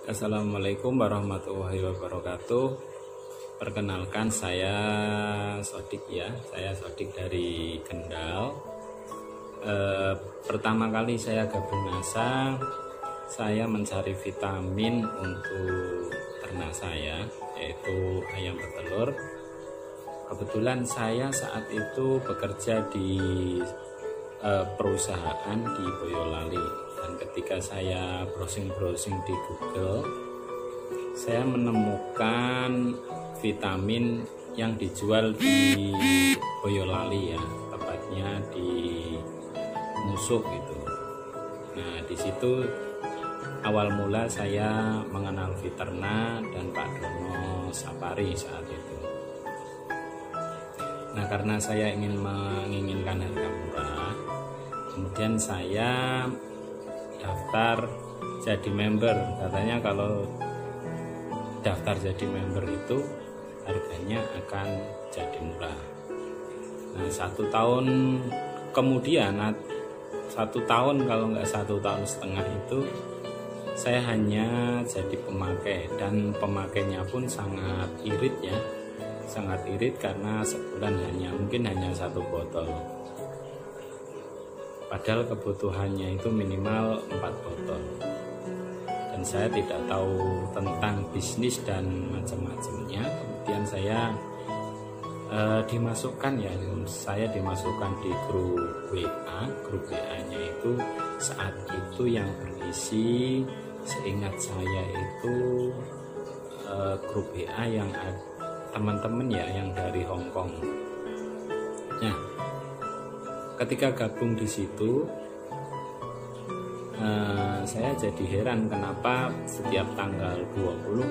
Assalamualaikum warahmatullahi wabarakatuh. Perkenalkan, saya Sodik ya. Saya Sodik dari Kendal. Pertama kali saya gabung NASA, saya mencari vitamin untuk ternak saya, yaitu ayam petelur. Kebetulan saya saat itu bekerja di perusahaan di Boyolali. Dan ketika saya browsing di Google, saya menemukan vitamin yang dijual di Boyolali ya, tepatnya di Musuk gitu. Nah, di situ awal mula saya mengenal Viterna dan Pak Dono Sapari saat itu. Nah, karena saya menginginkan harga murah, kemudian saya daftar jadi member. Katanya kalau daftar jadi member itu harganya akan jadi murah. Nah, 1 tahun kemudian, 1 tahun kalau nggak 1 tahun setengah itu saya hanya jadi pemakai, dan pemakainya pun sangat irit ya, sangat irit karena sebulan mungkin hanya 1 botol. Padahal kebutuhannya itu minimal 4 botol. Dan saya tidak tahu tentang bisnis dan macam-macamnya. Kemudian saya dimasukkan di grup WA. Grup WA-nya itu saat itu yang berisi, seingat saya itu grup WA yang teman-teman ya yang dari Hong Kong. Nah, ketika gabung di situ, saya jadi heran kenapa setiap tanggal 20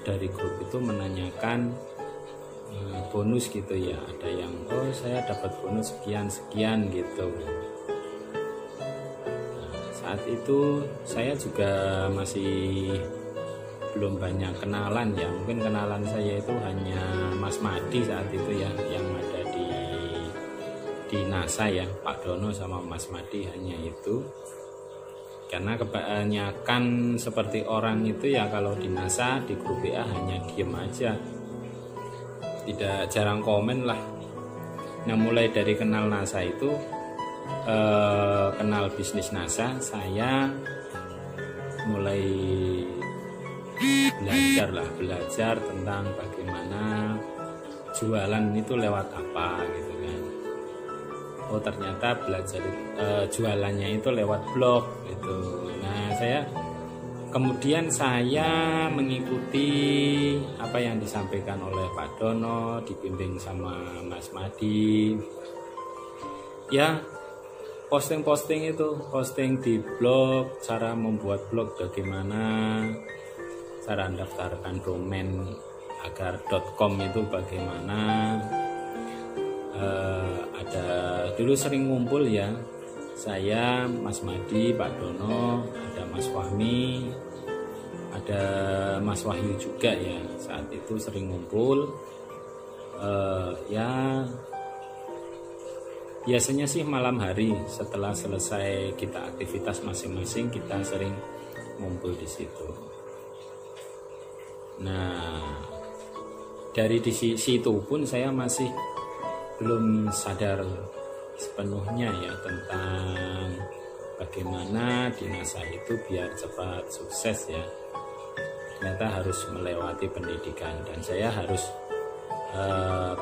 dari grup itu menanyakan bonus gitu ya. Ada yang saya dapat bonus sekian gitu. Saat itu saya juga masih belum banyak kenalan ya. Mungkin kenalan saya itu hanya Mas Madi saat itu ya, yang ada di NASA ya, Pak Dono sama Mas Madi, hanya itu. Karena kebanyakan seperti orang itu ya, kalau di NASA di grup WA hanya diem aja, tidak jarang komen lah. Nah, mulai dari kenal NASA itu, kenal bisnis NASA, saya mulai belajar tentang bagaimana jualan itu lewat apa gitu kan. Oh, ternyata belajar jualannya itu lewat blog gitu. Nah, kemudian saya mengikuti apa yang disampaikan oleh Pak Dono, dibimbing sama Mas Madi. Ya, posting di blog, cara membuat blog bagaimana, cara mendaftarkan domain agar .com itu bagaimana. Ada dulu sering ngumpul ya, saya, Mas Madi, Pak Dono, ada Mas Fahmi, ada Mas Wahyu juga ya, saat itu sering ngumpul. Ya biasanya sih malam hari setelah selesai kita aktivitas masing-masing, kita sering ngumpul di situ. Nah, dari di situ pun saya masih belum sadar sepenuhnya ya tentang bagaimana di NASA itu biar cepat sukses ya. Ternyata harus melewati pendidikan, dan saya harus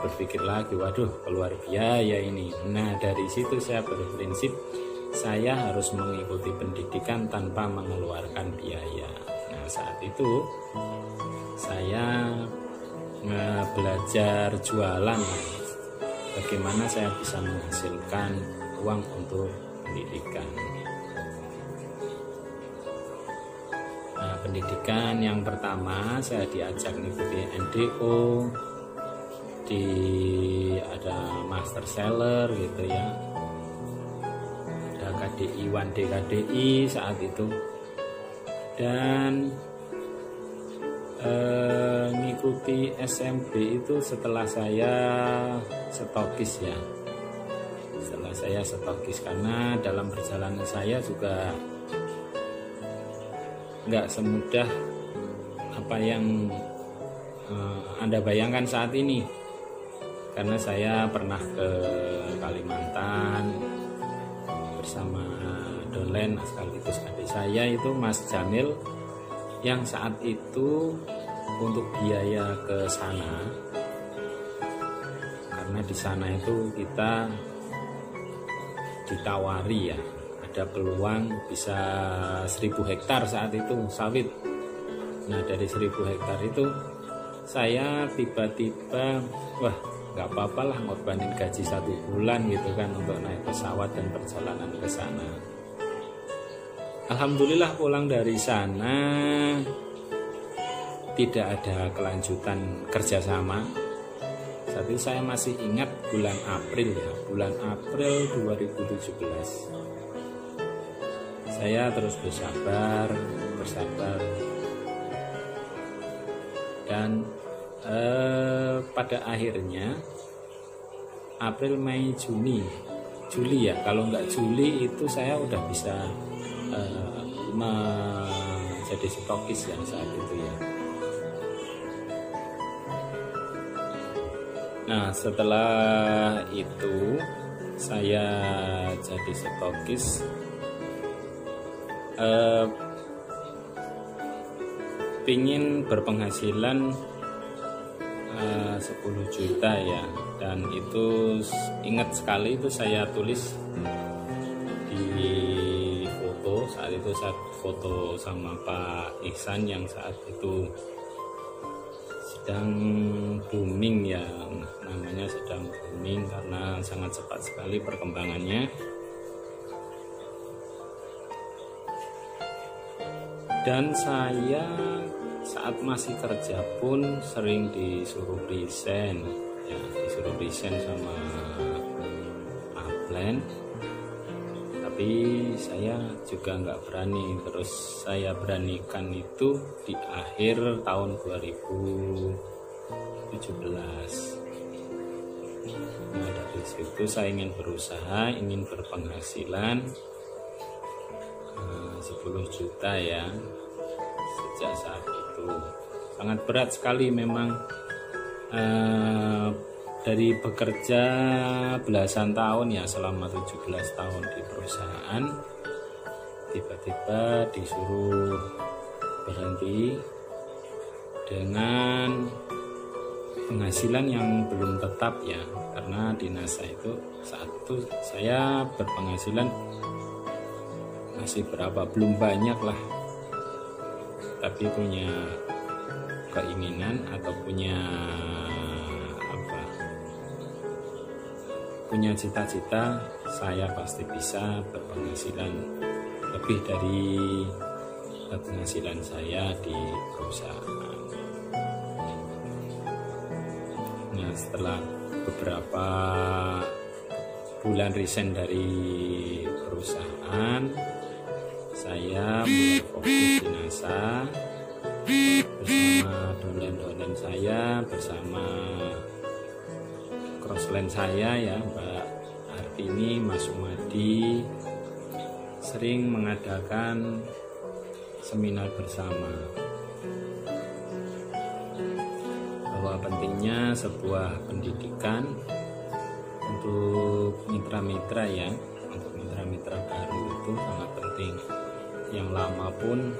berpikir lagi, waduh, keluar biaya ini. Nah, dari situ saya berprinsip saya harus mengikuti pendidikan tanpa mengeluarkan biaya. Nah, saat itu saya belajar jualan, bagaimana saya bisa menghasilkan uang untuk pendidikan. Nah, pendidikan yang pertama saya diajak mengikuti NDO, ada master seller gitu ya, ada KDI 1 DKDI saat itu, dan ngikuti SMB itu setelah saya stokis ya. Setelah saya stokis, karena dalam perjalanan saya juga nggak semudah apa yang Anda bayangkan saat ini, karena saya pernah ke Kalimantan bersama Dolen sekaligus adik saya itu Mas Jamil, yang saat itu untuk biaya ke sana, karena di sana itu kita ditawari ya, ada peluang bisa 1000 hektar saat itu sawit. Nah dari 1000 hektar itu saya tiba-tiba, wah nggak apa-apa lah ngorbanin gaji 1 bulan gitu kan untuk naik pesawat dan perjalanan ke sana. Alhamdulillah pulang dari sana tidak ada kelanjutan kerjasama. Saat itu saya masih ingat bulan April ya, bulan April 2017. Saya terus bersabar, dan pada akhirnya April, Mei, Juli ya, kalau nggak Juli itu saya udah bisa menjadi stokis yang saat itu ya. Nah setelah itu saya jadi stokis, pingin berpenghasilan 10 juta ya, dan itu ingat sekali itu saya tulis di foto. Saat itu saya foto sama Pak Ihsan yang saat itu sedang booming ya, namanya sedang booming karena sangat cepat sekali perkembangannya. Dan saya saat masih kerja pun sering disuruh resign ya, disuruh resign sama Aplen, tapi saya juga nggak berani. Terus saya beranikan itu di akhir tahun 2017. Nah dari situ saya ingin berusaha, ingin berpenghasilan 10 juta ya. Sejak saat itu sangat berat sekali memang, dari bekerja belasan tahun ya, selama 17 tahun di perusahaan, tiba-tiba disuruh berhenti dengan penghasilan yang belum tetap ya, karena di NASA itu saat itu saya berpenghasilan masih berapa, belum banyak lah, tapi punya keinginan atau punya cita-cita, saya pasti bisa berpenghasilan lebih dari penghasilan saya di perusahaan. Nah setelah beberapa bulan resign dari perusahaan, saya mulai fokus di NASA bersama dolen-dolen saya, bersama crossline saya ya, Mbak Artini, Mas Sumadi, sering mengadakan seminar bersama bahwa pentingnya sebuah pendidikan untuk mitra-mitra ya, untuk mitra-mitra baru itu sangat penting. Yang lama pun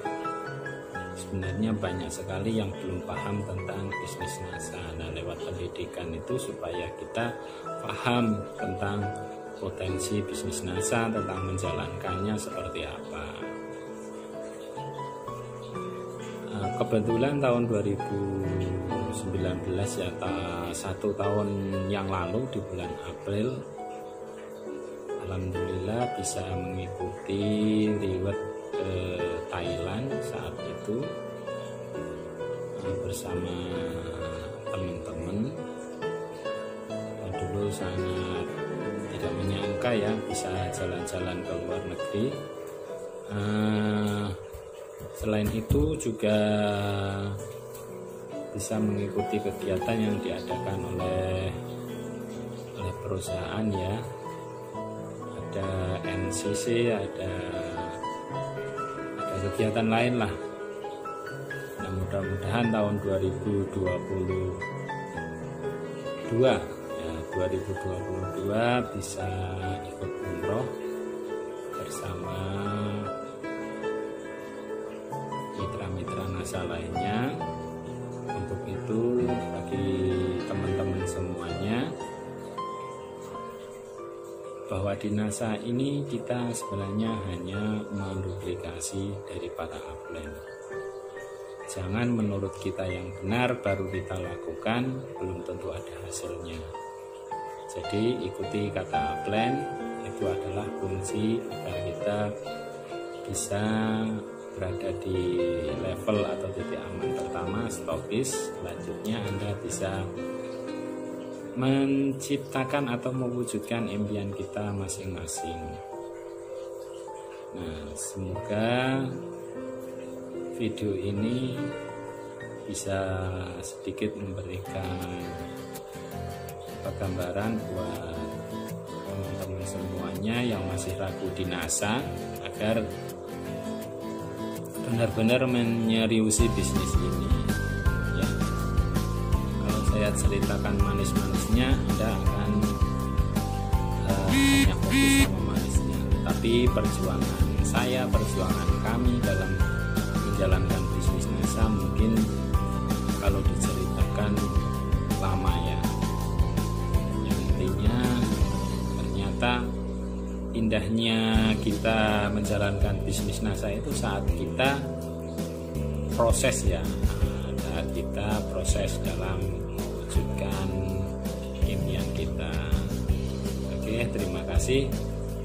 sebenarnya banyak sekali yang belum paham tentang bisnis NASA. Nah lewat pendidikan itu supaya kita paham tentang potensi bisnis NASA, tentang menjalankannya seperti apa. Kebetulan tahun 2019 ya, 1 tahun yang lalu di bulan April, alhamdulillah bisa mengikuti riwayat ke Thailand saat itu bersama teman-teman. Dulu sangat tidak menyangka ya bisa jalan-jalan ke luar negeri. Selain itu juga bisa mengikuti kegiatan yang diadakan oleh perusahaan ya, ada NCC, ada kegiatan lain lah. Nah mudah-mudahan tahun 2022 ya, 2022 bisa ikut umroh bersama mitra-mitra NASA lainnya. Untuk itu bagi teman-teman semuanya, bahwa di NASA ini kita sebenarnya hanya menduplikasi dari para upline. Jangan menurut kita yang benar baru kita lakukan, belum tentu ada hasilnya. Jadi ikuti kata upline, itu adalah kunci agar kita bisa berada di level atau titik aman pertama, stopis. Selanjutnya Anda bisa menciptakan atau mewujudkan impian kita masing-masing. Nah, semoga video ini bisa sedikit memberikan gambaran buat teman-teman semuanya yang masih ragu di NASA agar benar-benar menyeriusi bisnis ini. Saya ceritakan manis-manisnya, Anda akan hanya fokus sama manisnya. Tapi perjuangan saya, perjuangan kami dalam menjalankan bisnis NASA mungkin kalau diceritakan lama ya. Yang intinya ternyata indahnya kita menjalankan bisnis NASA itu saat kita proses ya. Saat kita proses dalam mewujudkan impian kita. Oke, terima kasih.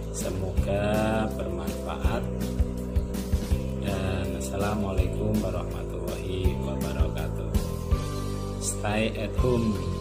Semoga bermanfaat. Dan assalamualaikum warahmatullahi wabarakatuh. Stay at home.